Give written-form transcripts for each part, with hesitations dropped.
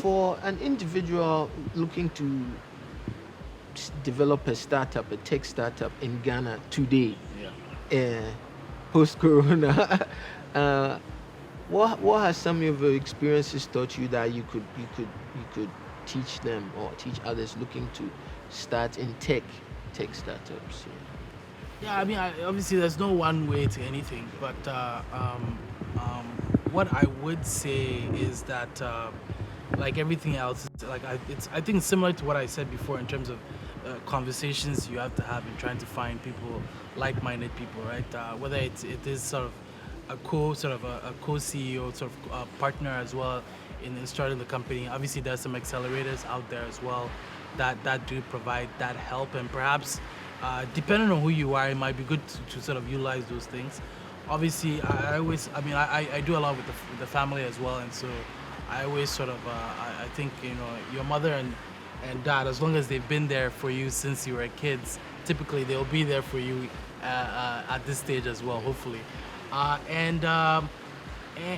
for an individual looking to develop a startup, a tech startup in Ghana today, Yeah. uh, post Corona, uh, what has some of your experiences taught you that you could teach them or teach others looking to start in tech startups? Yeah, I mean, obviously, there's no one way to anything, but what I would say is that, like everything else, I think it's similar to what I said before in terms of conversations you have to have in trying to find people, like-minded people, right? Whether it is sort of a co-CEO, sort of partner as well in starting the company. Obviously, there's some accelerators out there as well that do provide that help, and perhaps depending on who you are, it might be good to sort of utilize those things. Obviously, I always, I mean, I do a lot with the family as well, and so I always sort of, I think, your mother and dad, as long as they've been there for you since you were kids, typically they'll be there for you at this stage as well, hopefully. Uh, and um,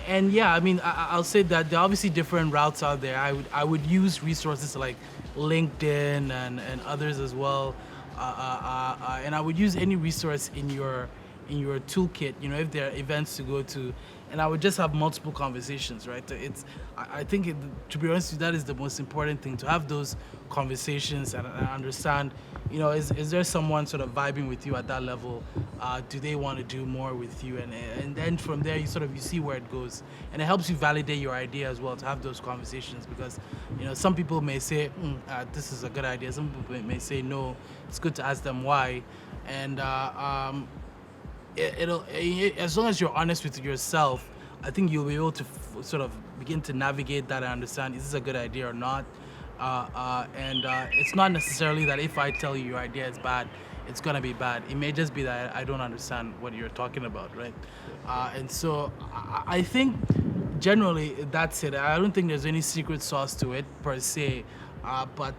and yeah, I mean, I'll say that there are obviously different routes out there. I would use resources like LinkedIn and others as well, and I would use any resource in your toolkit. If there are events to go to, and I would just have multiple conversations. Right? I think to be honest, with you, that is the most important thing, to have those conversations and understand. Is there someone sort of vibing with you at that level? Do they want to do more with you? And then from there, you see where it goes, and it helps you validate your idea as well to have those conversations, because some people may say this is a good idea. Some people may say no. It's good to ask them why, and as long as you're honest with yourself, I think you'll be able to sort of begin to navigate that and understand, is this a good idea or not. And It's not necessarily that if I tell you your idea is bad, it's gonna be bad. It may just be that I don't understand what you're talking about, right? And so I think generally that's it. I don't think there's any secret sauce to it per se, but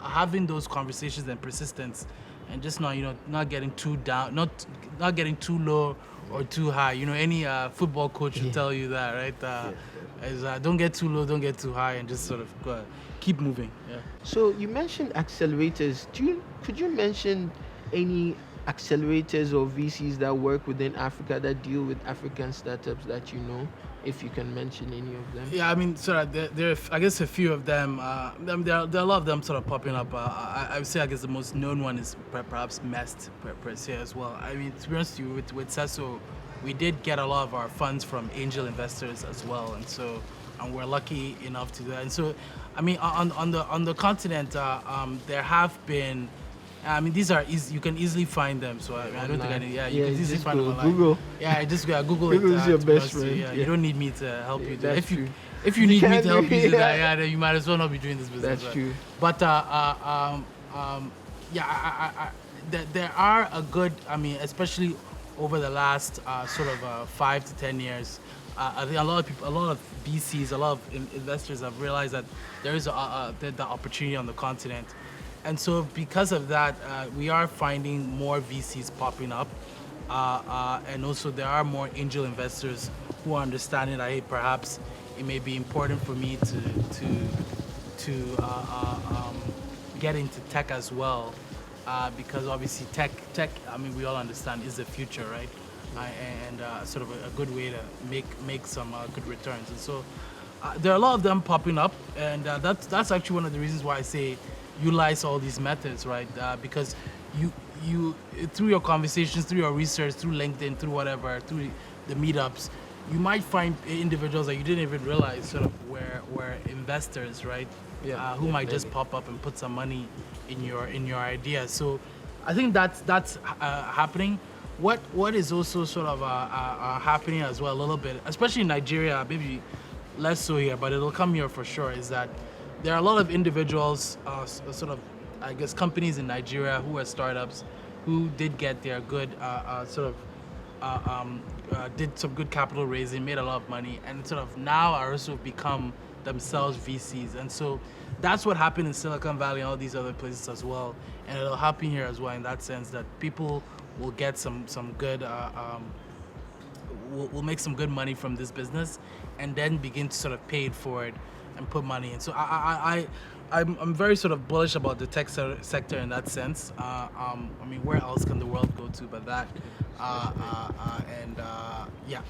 having those conversations and persistence, and just not getting too down, not getting too low or too high. Any football coach will Yeah. tell you that, right? Yeah. Is don't get too low, don't get too high, and just sort of keep moving. Yeah. So you mentioned accelerators. Could you mention any accelerators or VCs that work within Africa that deal with African startups that you know, if you can mention any of them? Yeah, I mean, there are, I guess, a few of them. There are a lot of them sort of popping up. I would say, I guess, the most known one is perhaps Mest per se as well. I mean, to be honest with you, with Sesso, we did get a lot of our funds from angel investors as well, and we're lucky enough to do that. And so, I mean, on the continent, there have been. I mean, these are easy. You can easily find them. So I don't think I Online. need. Yeah, you Yeah, can you easily just find them go online. Google. Yeah, just Google Google it. is your To be best honest with you. friend. Yeah, Yeah. you don't need me to help Yeah, you do that. that's true. If you You need me can't to help do- you do that, yeah. then you might as well not be doing this business. That's right? true. But yeah, there are a good. I mean, especially over the last sort of 5 to 10 years. I think a lot of people, a lot of VCs, a lot of investors have realized that there is the opportunity on the continent, and so because of that, we are finding more VCs popping up, and also there are more angel investors who are understanding that, hey, perhaps it may be important for me to get into tech as well, because obviously tech, I mean, we all understand, is the future, right? And sort of a good way to make some good returns. And so there are a lot of them popping up, and that's actually one of the reasons why I say utilize all these methods, right? Because you through your conversations, through your research, through LinkedIn, through whatever, through the meetups, you might find individuals that you didn't even realize sort of were investors, right? Yeah, Who might just definitely. pop up and put some money in your idea. So I think that's happening. What is also sort of happening as well a little bit, especially in Nigeria, maybe less so here, but it'll come here for sure, is that there are a lot of individuals, sort of, I guess, companies in Nigeria who are startups who did get their good sort of did some good capital raising, made a lot of money, and sort of now are also become themselves VCs. And so that's what happened in Silicon Valley and all these other places as well. And it'll happen here as well, in that sense that people will get some good, will make some good money from this business, and then begin to sort of pay it forward and put money in. So I'm very sort of bullish about the tech sector in that sense. I mean, where else can the world go to but that? That's great. And yeah.